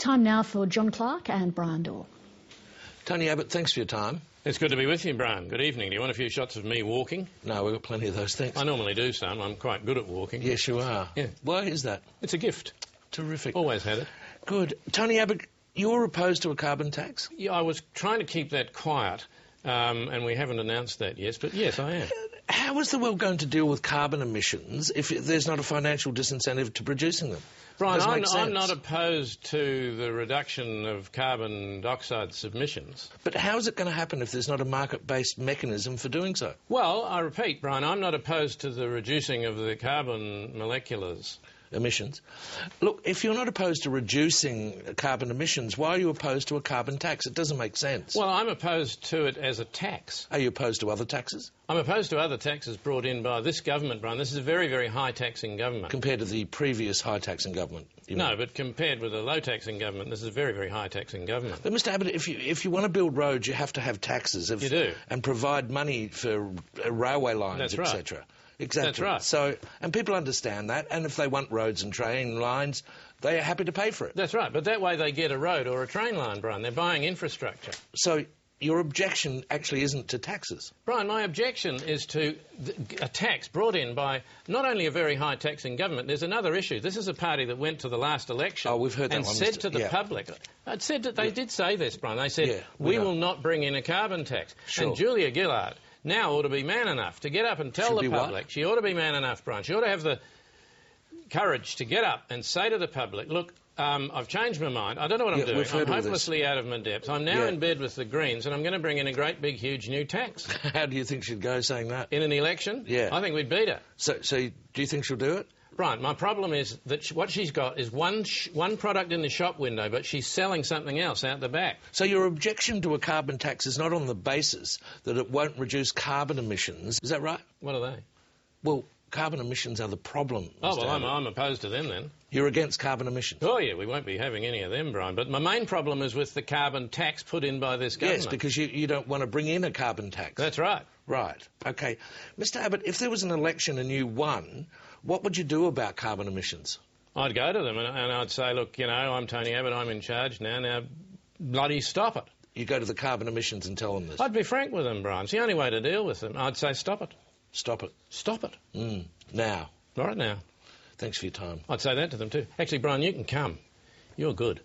Time now for John Clarke and Brian Dawe. Tony Abbott, thanks for your time. It's good to be with you, Brian. Good evening. Do you want a few shots of me walking? No, we've got plenty of those, thanks. I normally do some. I'm quite good at walking. Yes, you are. Yeah. Why is that? It's a gift. Terrific. Always had it. Good. Tony Abbott, you're opposed to a carbon tax? Yeah, I was trying to keep that quiet, and we haven't announced that yet, but yes, I am. How is the world going to deal with carbon emissions if there's not a financial disincentive to producing them? Brian, I'm not opposed to the reduction of carbon dioxide submissions. But how is it going to happen if there's not a market-based mechanism for doing so? Well, I repeat, Brian, I'm not opposed to the reducing of the carbon moleculars. Emissions. Look, if you're not opposed to reducing carbon emissions, why are you opposed to a carbon tax? It doesn't make sense. Well, I'm opposed to it as a tax. Are you opposed to other taxes? I'm opposed to other taxes brought in by this government, Brian. This is a very, very high-taxing government. Compared to the previous high-taxing government? No, but compared with a low-taxing government, this is a very, very high-taxing government. But, Mr Abbott, if you want to build roads, you have to have taxes. You do. And provide money for railway lines, That's etc. Right. Exactly. That's right. So, and people understand that, and if they want roads and train lines, they are happy to pay for it. That's right, but that way they get a road or a train line, Brian. They're buying infrastructure. So your objection actually isn't to taxes? Brian, my objection is to a tax brought in by not only a very high-taxing government, there's another issue. This is a party that went to the last election we've heard that and one, said to the public, it said that they did say this, Brian. They said, we will not bring in a carbon tax. Sure. And Julia Gillard now ought to be man enough to get up and tell the public. She ought to be man enough, Brian. She ought to have the courage to get up and say to the public, look, I've changed my mind. I don't know what I'm doing. I'm hopelessly out of my depth. I'm now in bed with the Greens, and I'm going to bring in a great, big, huge new tax. How do you think she'd go saying that? In an election? Yeah. I think we'd beat her. So do you think she'll do it? Brian, my problem is that what she's got is one product in the shop window, but she's selling something else out the back. So your objection to a carbon tax is not on the basis that it won't reduce carbon emissions. Is that right? What are they? Well, carbon emissions are the problem. Oh, well, I'm opposed to them then. You're against carbon emissions? Oh, yeah, we won't be having any of them, Brian. But my main problem is with the carbon tax put in by this government. Yes, because you don't want to bring in a carbon tax. That's right. Right. OK. Mr Abbott, if there was an election and you won, what would you do about carbon emissions? I'd go to them and I'd say, look, you know, I'm Tony Abbott, I'm in charge now bloody stop it. You go to the carbon emissions and tell them this? I'd be frank with them, Brian. It's the only way to deal with them. I'd say stop it. Stop it? Stop it. Now? Right now. Thanks for your time. I'd say that to them too. Actually, Brian, you can come. You're good.